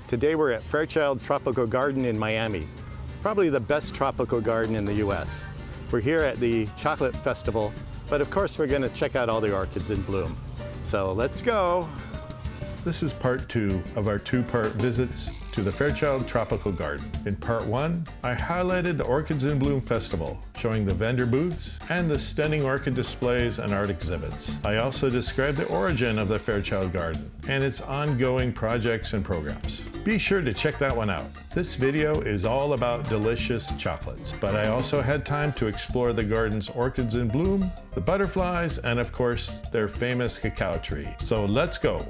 Today we're at Fairchild Tropical Garden in Miami, probably the best tropical garden in the US. We're here at the Chocolate Festival, but of course we're going to check out all the orchids in bloom. So let's go! This is part 2 of our 2-part visits to the Fairchild Tropical Garden. In part 1, I highlighted the Orchids in Bloom Festival, showing the vendor booths and the stunning orchid displays and art exhibits. I also described the origin of the Fairchild Garden and its ongoing projects and programs. Be sure to check that one out. This video is all about delicious chocolates, but I also had time to explore the garden's orchids in bloom, the butterflies, and of course, their famous cacao tree. So let's go!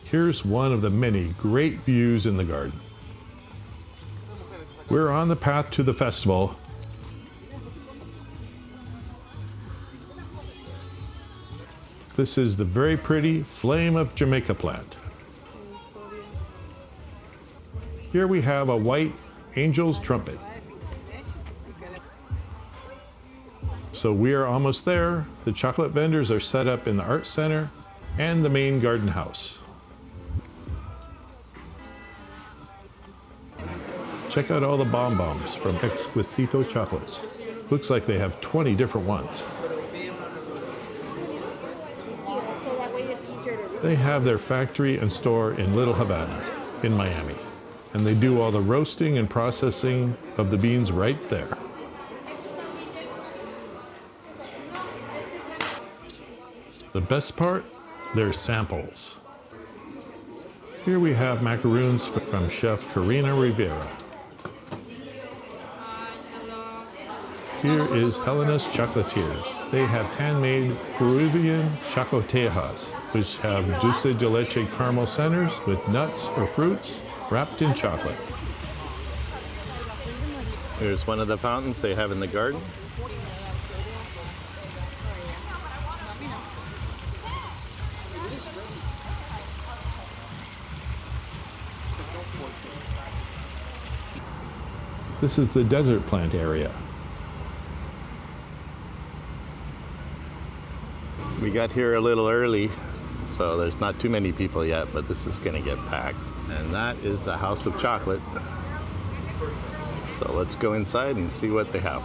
Here's one of the many great views in the garden. We're on the path to the festival. This is the very pretty Flame of Jamaica plant. Here we have a white angel's trumpet. So we are almost there. The chocolate vendors are set up in the art center and the main garden house. Check out all the bonbons from Exquisito Chocolates. Looks like they have 20 different ones. They have their factory and store in Little Havana in Miami. And they do all the roasting and processing of the beans right there. The best part? Their samples. Here we have macaroons from Chef Karina Rivera. Here is Helena's Chocolatiers. They have handmade Peruvian chocotejas, which have dulce de leche caramel centers with nuts or fruits wrapped in chocolate. Here's one of the fountains they have in the garden. This is the desert plant area. We got here a little early, so there's not too many people yet, but this is going to get packed. And that is the House of Chocolate. So let's go inside and see what they have.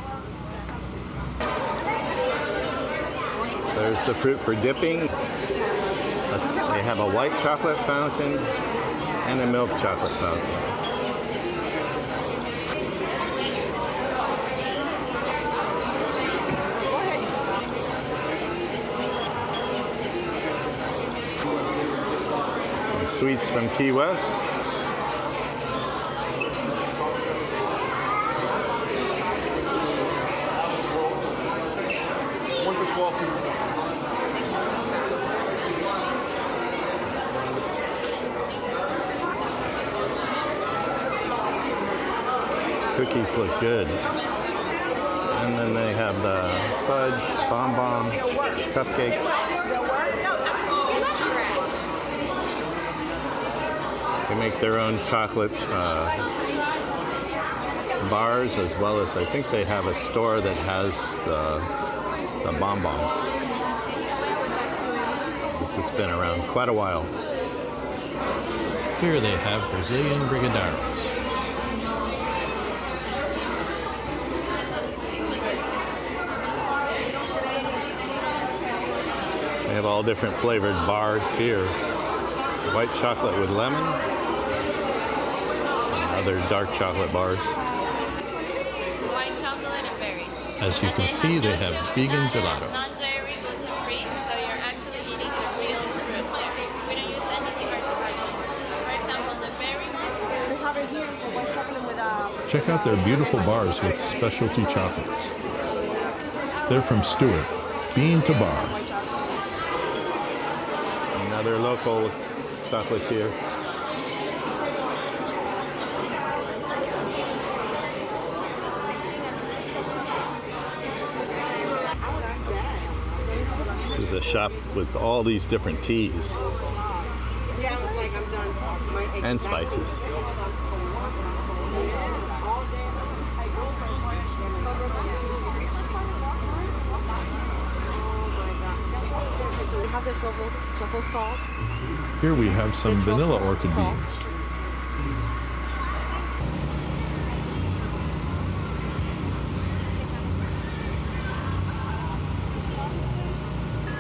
There's the fruit for dipping. They have a white chocolate fountain and a milk chocolate fountain. Sweets from Key West. One for 12 people. These cookies look good. And then they have the fudge, bonbons, cupcakes. They make their own chocolate bars, as well as I think they have a store that has the bonbons. This has been around quite a while. Here they have Brazilian brigadeiros. They have all different flavored bars here. White chocolate with lemon. Other dark chocolate bars. White chocolate and berries. As you can see, they have vegan gelato. Non-dairy, gluten-free, so you're actually eating the real fruit flavor. We don't use anything artificial. For example, the berry one. We have it here for white chocolate with Check out their beautiful bars with specialty chocolates. They're from Stewart, bean to bar. Another local chocolatier. This is a shop with all these different teas and spices. We have the truffle salt. Here we have some vanilla orchid beans.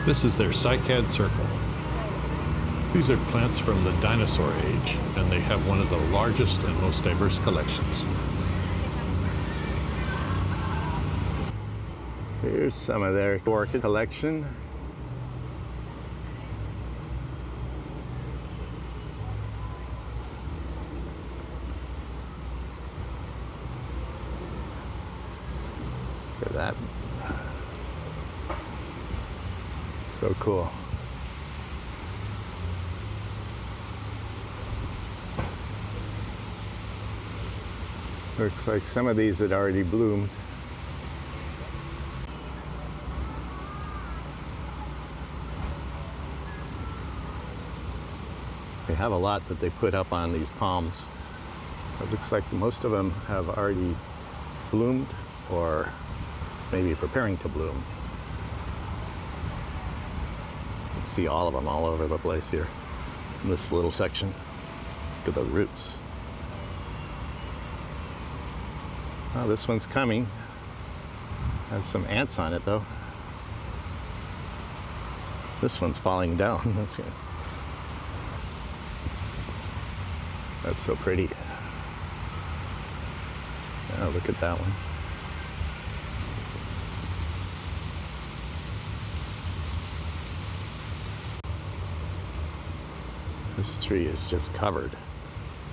This is their Cycad circle. These are plants from the dinosaur age, and they have one of the largest and most diverse collections. Here's some of their orchid collection. Look at that. So cool. Looks like some of these had already bloomed. They have a lot that they put up on these palms. It looks like most of them have already bloomed or maybe preparing to bloom. You can see all of them all over the place here in this little section. Look at the roots. Oh, this one's coming. Has some ants on it though. This one's falling down. That's good. That's so pretty. Oh, look at that one. This tree is just covered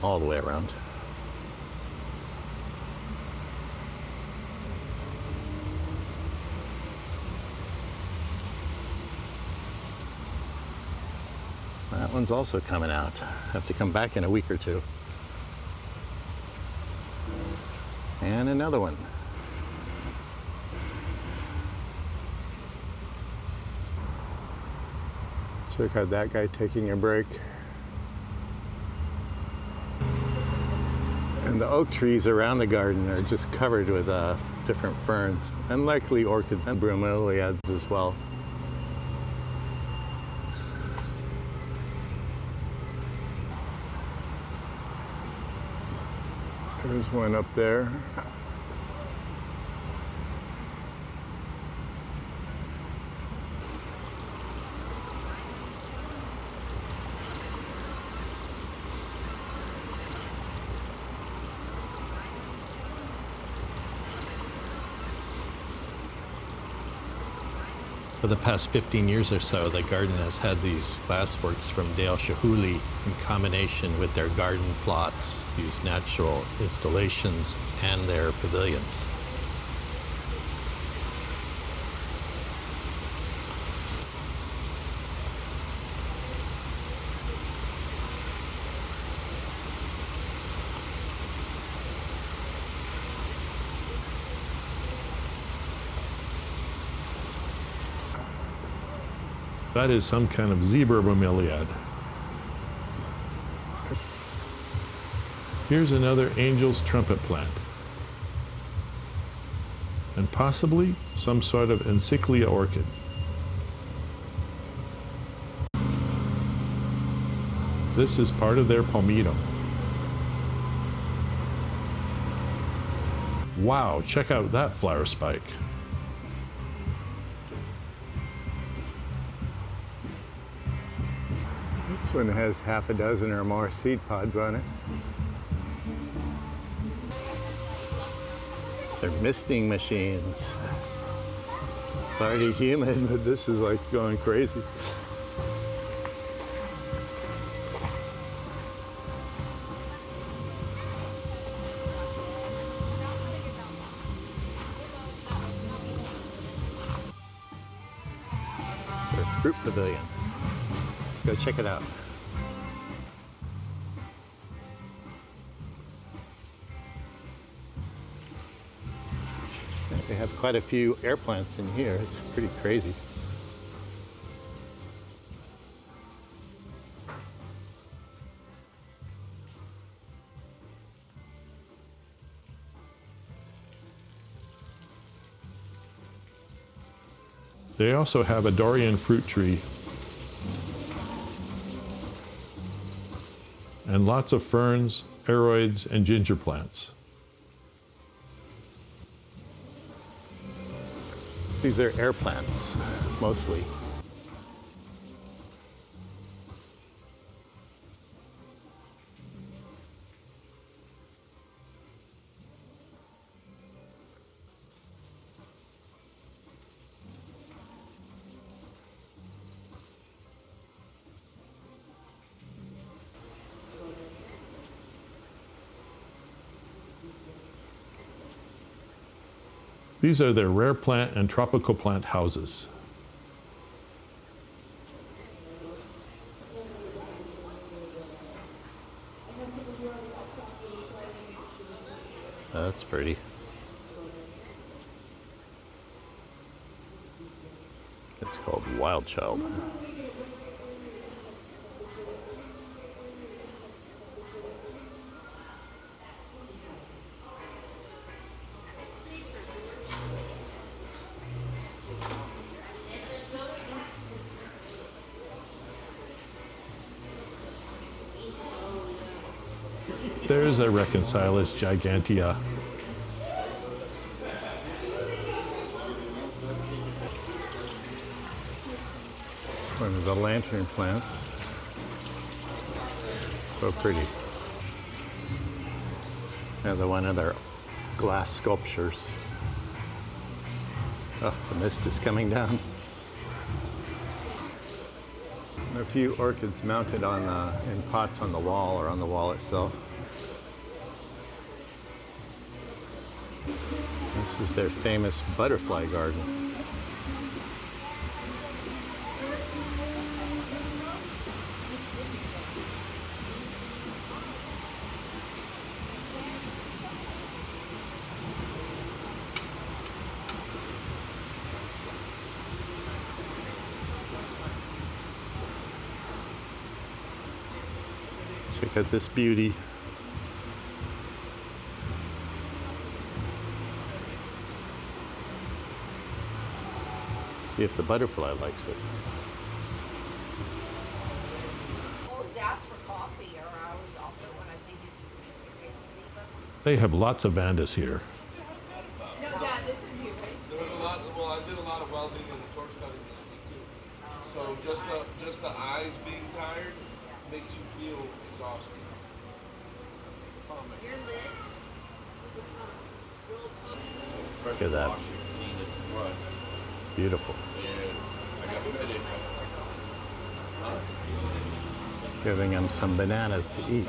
all the way around. That one's also coming out. Have to come back in a week or two. And another one. Check out that guy taking a break. And the oak trees around the garden are just covered with different ferns, and likely orchids and bromeliads as well. There's one up there. For the past 15 years or so, the garden has had these glassworks from Dale Chihuly in combination with their garden plots, these natural installations, and their pavilions. That is some kind of zebra bromeliad. Here's another angel's trumpet plant. And possibly some sort of encyclia orchid. This is part of their palmetto. Wow, check out that flower spike. This one has half a dozen or more seed pods on it. These are misting machines. It's already humid, but this is like going crazy. It's their fruit pavilion. Let's go check it out. They have quite a few air plants in here. It's pretty crazy. They also have a durian fruit tree and lots of ferns, aroids, and ginger plants. These are air plants, mostly. These are their rare plant and tropical plant houses. That's pretty. It's called Wild Child. There's a Reconcilus gigantea. One of the lantern plants. So pretty. Another one of their glass sculptures. Oh, the mist is coming down. There are a few orchids mounted on in pots on the wall or on the wall itself. This is their famous butterfly garden. Check out this beauty. See if the butterfly likes it. Always ask for coffee, or I always offer when I see these great leave us. They have lots of vandas here. No, yeah, this is you, right? There was a lot. Well, I did a lot of welding and torch cutting this week too. So just the eyes being tired makes you feel exhausted. Your lids. Look at that. It's beautiful. Giving them some bananas to eat.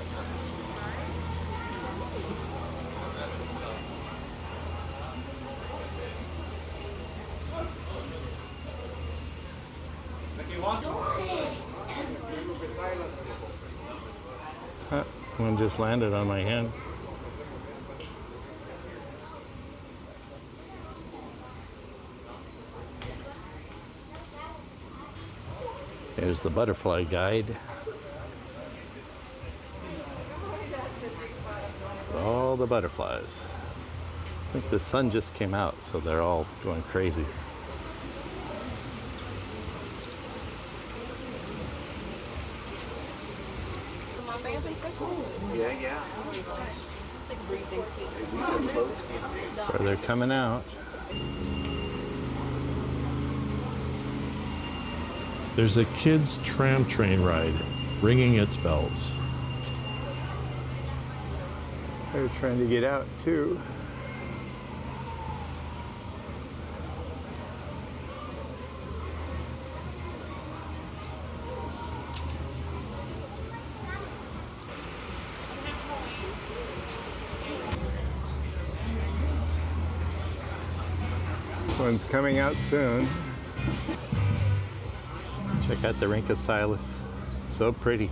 One just landed on my hand. Here's the butterfly guide. All the butterflies. I think the sun just came out, so they're all going crazy. Where they're coming out. There's a kids' tram train ride, ringing its bells. They're trying to get out too. One's coming out soon. Check out the Reconcilus. So pretty.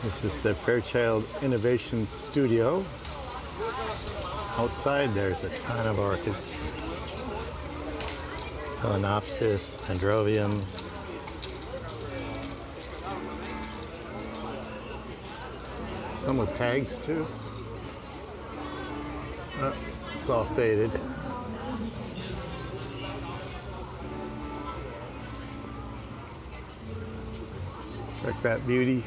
This is the Fairchild Innovation Studio. Outside there's a ton of orchids. Phalaenopsis, dendrobiums. Some with tags too. Oh, it's all faded. Check that beauty.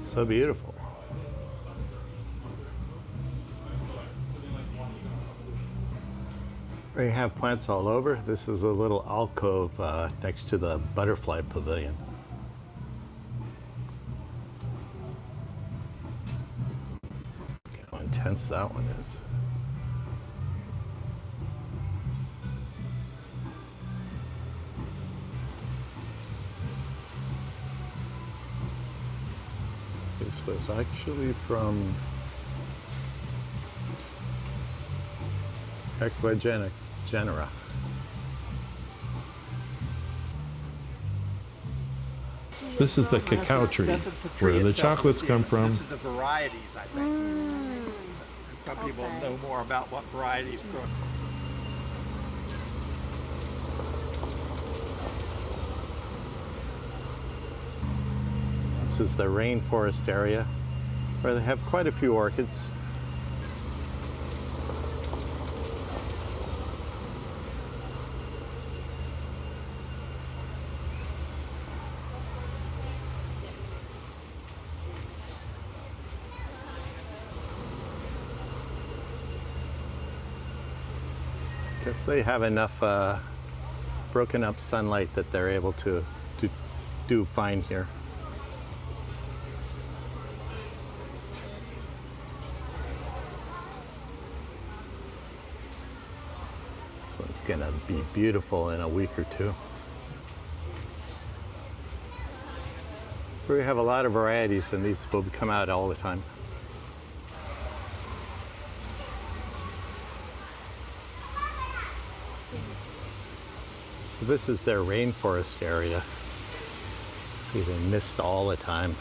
So beautiful. We have plants all over. This is a little alcove next to the butterfly pavilion. Look how intense that one is. This was actually from Equigenic genera. This is the cacao tree, where the chocolates come from. This is the varieties, I think. Some people know more about what varieties grow. This is the rainforest area where they have quite a few orchids. Guess they have enough broken up sunlight that they're able to do fine here. This one's gonna be beautiful in a week or two. So we have a lot of varieties, and these will come out all the time. So this is their rainforest area. See, they mist all the time.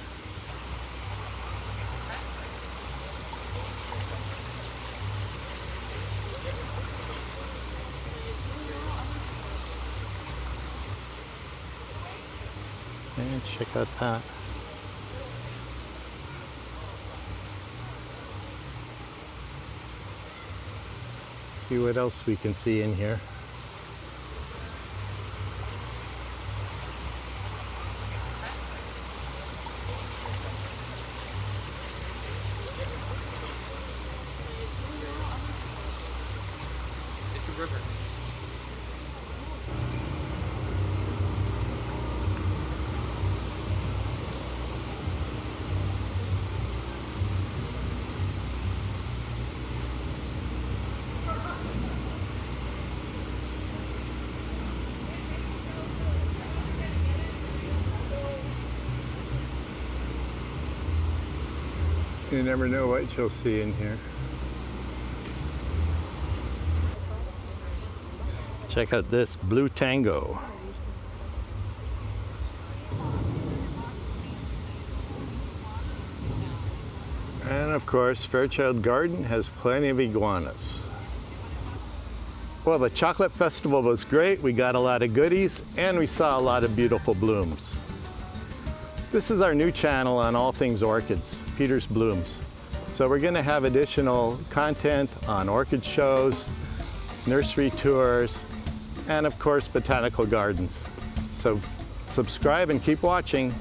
And check out that. See what else we can see in here. It's a river. You never know what you'll see in here. Check out this blue tango. And of course, Fairchild Garden has plenty of iguanas. Well, the chocolate festival was great. We got a lot of goodies and we saw a lot of beautiful blooms. This is our new channel on all things orchids, Peter's Blooms. So we're going to have additional content on orchid shows, nursery tours, and of course botanical gardens. So subscribe and keep watching.